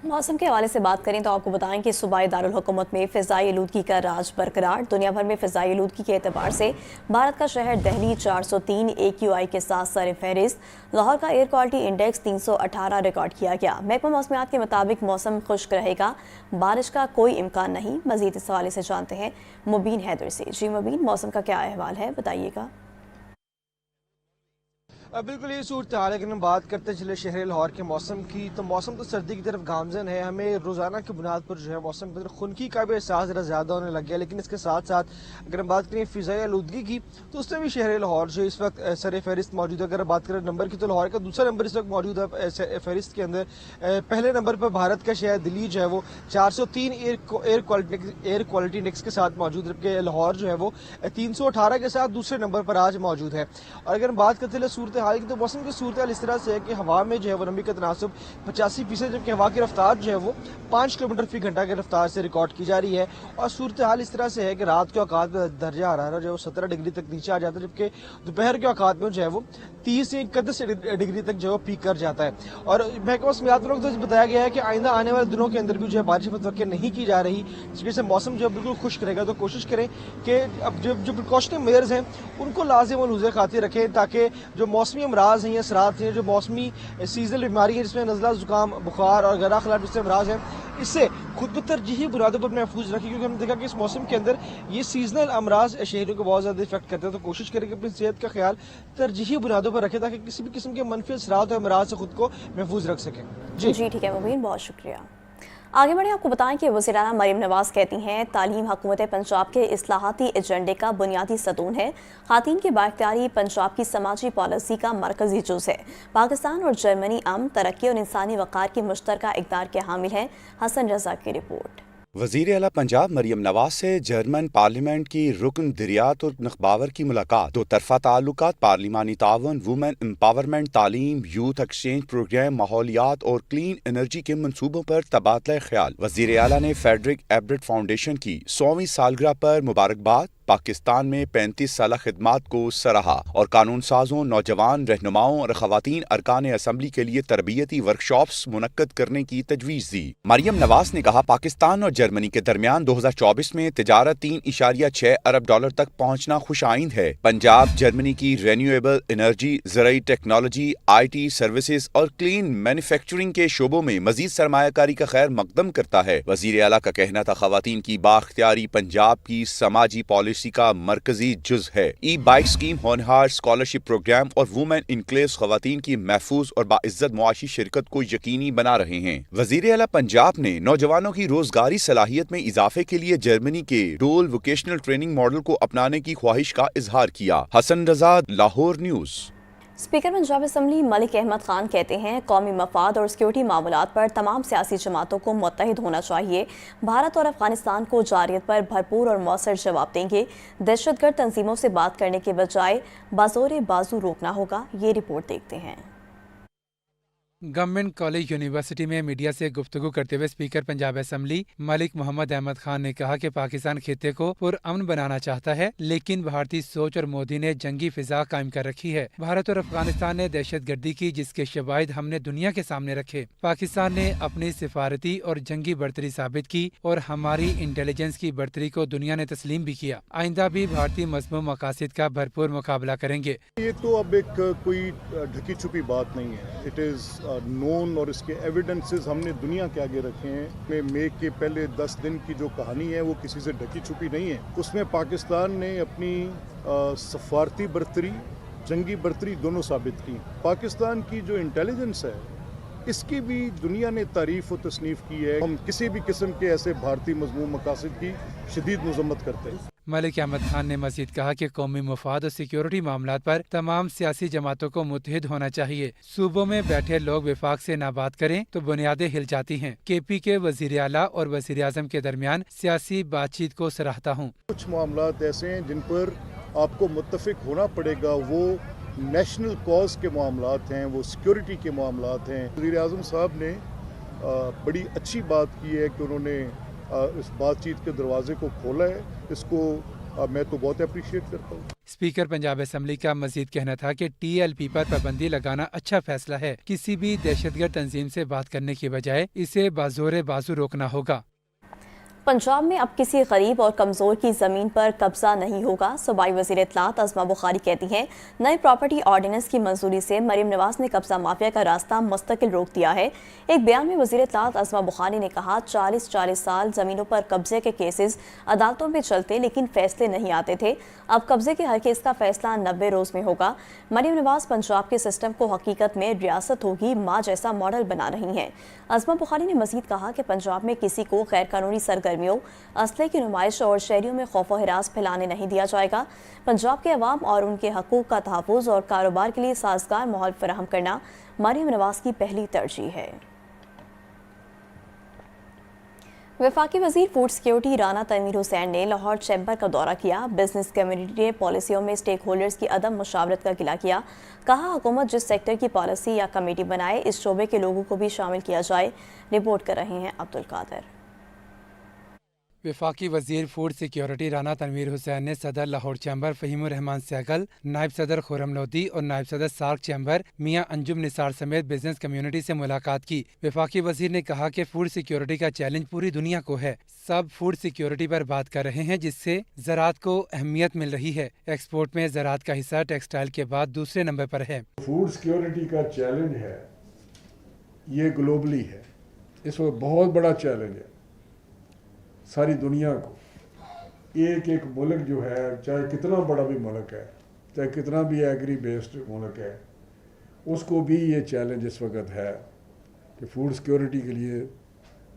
मौसम के हवाले से बात करें तो आपको बताएं कि सूबाई दारुल हुकूमत में फ़िज़ाई आलूदगी का राज बरकरार। दुनिया भर में फ़िज़ाई आलूदगी के एतबार से भारत का शहर दिल्ली 403 AQI के साथ सर फहरिस्त। लाहौर का एयर क्वालिटी इंडेक्स 318 रिकॉर्ड किया गया। महकमा मौसमियात के मुताबिक मौसम खुश्क रहेगा, बारिश का कोई इम्कान नहीं। मज़ीद इस हवाले से जानते हैं मुबीन हैदर से। जी मुबीन, मौसम का क्या अहवाल है, बताइएगा। बिल्कुल ये सूरत हाल है। अगर हम बात करते चले शहर लाहौर के मौसम की, तो मौसम तो सर्दी की तरफ गामजन है। हमें रोज़ाना की बुनियाद पर जो है मौसम पर खुनकी का भी एहसास ज़रा ज़्यादा होने लग गया। लेकिन इसके साथ साथ अगर हम बात करें फ़िज़ाई आलूदगी की, तो उसमें भी शहर लाहौर जो इस वक्त सर फहरिस्त मौजूद है। अगर बात करें नंबर की, तो लाहौर का दूसरा नंबर इस वक्त मौजूद है फहरिस्त के अंदर। पहले नंबर पर भारत का शहर दिल्ली जो है वो 403 एयर क्वालिटी इंडेक्स के साथ मौजूद, जबकि लाहौर जो है वो 318 के साथ दूसरे नंबर पर आज मौजूद है। और अगर हम बात करते हैं सूरत हाल की, तो मौसम की सूरत हाल इस तरह से है कि हवा में जो है वो नमी का तनासब 85%, जबकि हवा की रफ्तार जो है वो 5 किलोमीटर फी घंटा की रफ्तार से रिकॉर्ड की जा रही है। और सूरत हाल इस तरह से है कि रात के औकात में दर्जा हरारत जो है वो 17 डिग्री तक नीचे आ जाता है, जबकि दोपहर के औकात में जो है वो 30 से 31 डिग्री तक जो है पीक कर जाता है। और महकमा मौसमियात को तो बताया गया है कि आइंदा आने वाले दिनों के अंदर भी जो है बारिश मुतवक्किल नहीं की जा रही, जिस वजह से मौसम जो है बिल्कुल खुश्क रहेगा। तो कोशिश करें कि अब जो प्रिकॉशनरी मेजर्स हैं उनको लाजिम मलूज़ खातिर रखें, ताकि जो मौसमी अमराज हैं या असरात हैं, जो मौसमी सीजनल बीमारी है जिसमें नज़ला, जुकाम, बुखार और गला खराश जैसे अमराज हैं, इससे खुद ब तरजीही बुनियादों पर महफूज रखें। क्योंकि हमने देखा कि इस मौसम के अंदर ये सीजनल अमराज शहरियों को बहुत ज़्यादा इफेक्ट करते हैं। तो कोशिश करें कि अपनी सेहत का ख्याल तरजीही बुनियादों पर रखें, ताकि किसी भी किस्म के मनफी असरात और अमराज से खुद को महफूज रख सकें। जी ठीक है मुबीन, बहुत शुक्रिया। आगे बढ़े, आपको बताएं कि वज़ीर-ए-आला मरियम नवाज कहती हैं तालीम हुकूमत पंजाब के इस्लाहाती एजेंडे का बुनियादी सतून है। ख़ातीन की बाइख्तियारी पंजाब की समाजी पॉलिसी का मरकजी जुज़ है। पाकिस्तान और जर्मनी अमन, तरक्की और इंसानी वक़ार की मुश्तरका इक़दार के हामिल हैं। हसन रज़ा की रिपोर्ट। वज़ीर आला पंजाब मरियम नवाज से जर्मन पार्लियामेंट की रुकन दिरियात और नखबावर की मुलाकात। दो तरफा ताल्लुकात, पार्लिमानी तावन, वुमेन एम्पावरमेंट, तालीम, यूथ एक्सचेंज प्रोग्राम, माहौलियात और क्लीन एनर्जी के मनसूबों पर तबादला ख्याल। वज़ीर आला ने फेडरिक एबरेट फाउंडेशन की 100वीं सालगिरह पर मुबारकबाद, पाकिस्तान में 35 साल खिदमात को सराहा और कानून साजों, नौजवान रहनुमाओं और खवातीन अरकान असम्बली के लिए तरबियती वर्कशॉप्स मुनक्कद करने की तजवीज़ दी। मरियम नवाज ने कहा पाकिस्तान और जर्मनी के दरमियान 2024 में तिजारत $3.6 अरब तक पहुँचना खुश आइंद है। पंजाब जर्मनी की renewable energy, ज़राई technology, IT services और क्लीन मैन्युफैक्चरिंग के शोबों में मजीद सरमायाकारी का खैर मकदम करता है। वज़ीर आला का कहना था खवातीन की बाख्तियारी पंजाब की समाजी पॉलिसी का मरकजी जुज है। ई बाइक स्कीम, होनहार स्कॉलरशिप प्रोग्राम और वुमेन इनक्लेव्स खवातीन की महफूज और बाइज्जत मुआशी शिरकत को यकीनी बना रहे हैं। वज़ीर आला पंजाब ने नौजवानों की रोजगारी सलाहियत में इजाफे के लिए जर्मनी के डोल वोकेशनल ट्रेनिंग मॉडल को अपनाने की ख्वाहिश का इजहार किया। हसन रज़ा, Lahore news. Speaker Punjab assembly Malik Ahmad Khan कहते हैं कौमी मफाद और सिक्योरिटी मामलात पर तमाम सियासी जमातों को मुत्तहिद होना चाहिए। भारत और अफगानिस्तान को जारियत पर भरपूर और मौसर जवाब देंगे। दहशतगर्द तंजीमों से बात करने के बजाय बाज़ोर बाजू रोकना होगा। ये रिपोर्ट देखते हैं। गवर्नमेंट कॉलेज यूनिवर्सिटी में मीडिया से गुफ्तगू करते हुए स्पीकर पंजाब असम्बली मलिक मोहम्मद अहमद खान ने कहा कि पाकिस्तान खित्ते को पुरअमन बनाना चाहता है, लेकिन भारतीय सोच और मोदी ने जंगी फिजा कायम कर रखी है। भारत और अफगानिस्तान ने दहशतगर्दी की, जिसके शवाहिद हमने दुनिया के सामने रखे। पाकिस्तान ने अपनी सिफारती और जंगी बढ़तरी साबित की और हमारी इंटेलिजेंस की बढ़तरी को दुनिया ने तस्लीम भी किया। आइंदा भी भारतीय मजमूम मकासद का भरपूर मुकाबला करेंगे। ये तो अब एक कोई ढकी छुपी बात नहीं है, इट इज नोन और इसके एविडेंसेस हमने दुनिया के आगे रखे हैं। मई के पहले 10 दिन की जो कहानी है वो किसी से ढकी छुपी नहीं है। उसमें पाकिस्तान ने अपनी सफारती बर्तरी, जंगी बर्तरी दोनों साबित की। पाकिस्तान की जो इंटेलिजेंस है इसकी भी दुनिया ने तारीफ और तसनीफ की है। हम किसी भी किस्म के ऐसे भारतीय मजमूम मकासद की शदीद मजम्मत करते हैं। मलिक अहमद खान ने मजीद कहा कि कौमी मफाद और सिक्योरिटी मामलात पर तमाम सियासी जमातों को मुत्तहिद होना चाहिए। सूबों में बैठे लोग विफाक से ना बात करें तो बुनियादें हिल जाती हैं। KP के वजीर आला और वजीर आजम के दरमियान सियासी बातचीत को सराहता हूँ। कुछ मामलात ऐसे हैं जिन पर आपको मुत्तफिक होना पड़ेगा, वो नेशनल कॉज के मामलात हैं, वो सिक्योरिटी के मामलात हैं। वज़ीर आज़म साहब ने बड़ी अच्छी बात की है कि उन्होंने इस बातचीत के दरवाजे को खोला है। इसको मैं तो बहुत अप्रिशिएट करता हूँ। स्पीकर पंजाब असम्बली का मजीद कहना था कि TLP पर पाबंदी लगाना अच्छा फैसला है। किसी भी दहशतगर्द तंजीम से बात करने की बजाय इसे बाजोरे बाजू रोकना होगा। पंजाब में अब किसी गरीब और कमज़ोर की ज़मीन पर कब्जा नहीं होगा। सूबाई वज़ीर इत्तलात अज़मा बुखारी कहती हैं, नए प्रॉपर्टी ऑर्डिनेंस की मंजूरी से मरीम नवाज ने कब्जा माफिया का रास्ता मुस्तकिल रोक दिया है। एक बयान में वज़ीर इत्तलात अज़मा बुखारी ने कहा, 40 साल ज़मीनों पर कब्जे के केसेस अदालतों में चलते लेकिन फैसले नहीं आते थे। अब कब्जे के हर केस का फैसला 90 रोज़ में होगा। मरीम नवाज पंजाब के सिस्टम को हकीकत में रियासत होगी माँ जैसा मॉडल बना रही हैं। अज़मा बुखारी ने मज़ीद कहा कि पंजाब में किसी को गैर कानूनी सरगर्मियों, असले की नुमाइश और शहरियों में खौफ व हिरास फैलाने नहीं दिया जाएगा। पंजाब के अवाम और उनके हकूक़ का तहफ़्फ़ुज़ और कारोबार के लिए साज़गार माहौल फराहम करना मरीम नवाज की पहली तरजीह है। वफाकी वज़ीर फूड सिक्योरिटी राना तनवीर हुसैन ने लाहौर चैम्बर का दौरा किया। बिजनेस कम्युनिटी ने पॉलिसियों में स्टेक होल्डर्स की अदम मुशावरत का गिला किया। कहा, हुकूमत जिस सेक्टर की पॉलिसी या कमेटी बनाए इस शोबे के लोगों को भी शामिल किया जाए। रिपोर्ट कर रहे हैं अब्दुल कादिर। वफाकी वजीर फूड सिक्योरिटी राना तनवीर हुसैन ने सदर लाहौर चैम्बर फ़हीमुर रहमान सहगल, नायब सदर खुर्रम लोधी और नायब सदर सार्क चैम्बर मियां अंजुम निसार समेत बिजनेस कम्युनिटी से मुलाकात की। वफाकी वजीर ने कहा कि फूड सिक्योरिटी का चैलेंज पूरी दुनिया को है। सब फूड सिक्योरिटी पर बात कर रहे हैं, जिससे ज़राअत को अहमियत मिल रही है। एक्सपोर्ट में ज़राअत का हिस्सा टेक्सटाइल के बाद दूसरे नंबर पर है। फूड सिक्योरिटी का चैलेंज है, ये ग्लोबली है, इस वक्त बहुत बड़ा चैलेंज है सारी दुनिया को। एक एक मुल्क जो है, चाहे कितना बड़ा भी मुल्क है, चाहे कितना भी एग्री बेस्ड मुल्क है, उसको भी ये चैलेंज इस वक्त है कि फूड सिक्योरिटी के लिए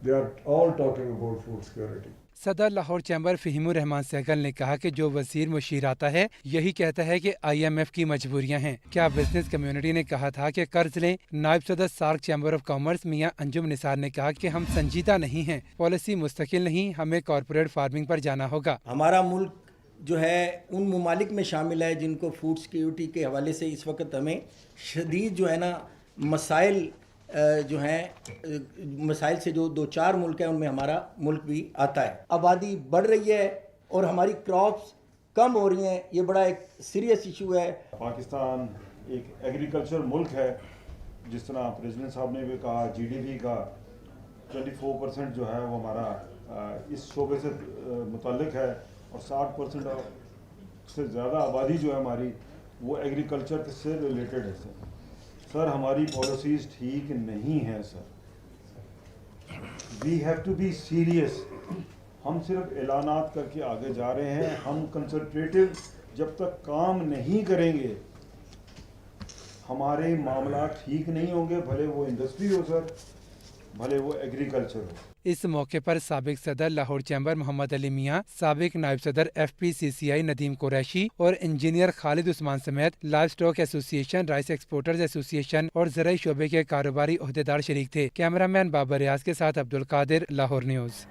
they are all talking about food security. सदर लाहौर चैम्बर फ़हीमुर रहमान सहगल ने कहा कि जो वजीर मुशीर आता है यही कहता है कि IMF की मजबूरियां हैं। क्या बिजनेस कम्युनिटी ने कहा था कि कर्ज लें। नायब सदर सार्क चैम्बर ऑफ कॉमर्स मियां अंजुम निसार ने कहा कि हम संजीदा नहीं हैं, पॉलिसी मुस्तकिल नहीं, हमें कॉरपोरेट फार्मिंग पर जाना होगा। हमारा मुल्क जो है उन ममालिक में शामिल है जिनको फूड सिक्योरिटी के हवाले से इस वक्त हमें शदीद जो है ना मसाइल जो हैं, मसाइल से जो 2-4 मुल्क हैं उनमें हमारा मुल्क भी आता है। आबादी बढ़ रही है और हमारी क्रॉप्स कम हो रही हैं, ये बड़ा एक सीरियस इशू है। पाकिस्तान एक एग्रीकल्चर मुल्क है, जिस तरह प्रेसिडेंट साहब ने भी कहा, GDP का 24% जो है वो हमारा इस शोबे से मुतल्लिक है और 60% से ज़्यादा आबादी जो है हमारी वो एग्रीकल्चर से रिलेटेड है। सर हमारी पॉलिसीज़ ठीक नहीं है sir, we have to be serious. हम सिर्फ ऐलानात करके आगे जा रहे हैं। हम कंसंट्रेटिव जब तक काम नहीं करेंगे हमारे मामला ठीक नहीं होंगे, भले वो इंडस्ट्री हो सर, भले वो एग्रीकल्चर हो। इस मौके पर साबिक सदर लाहौर चैम्बर मोहम्मद अली मियां, साबिक नायब सदर FPCCI नदीम कुरैशी और इंजीनियर खालिद उस्मान समेत live stock association, rice exporters association और ज़राई शोबे के कारोबारी ओहदेदार शरीक थे। कैमरामैन बाबर रियाज के साथ अब्दुल कादिर, लाहौर न्यूज़।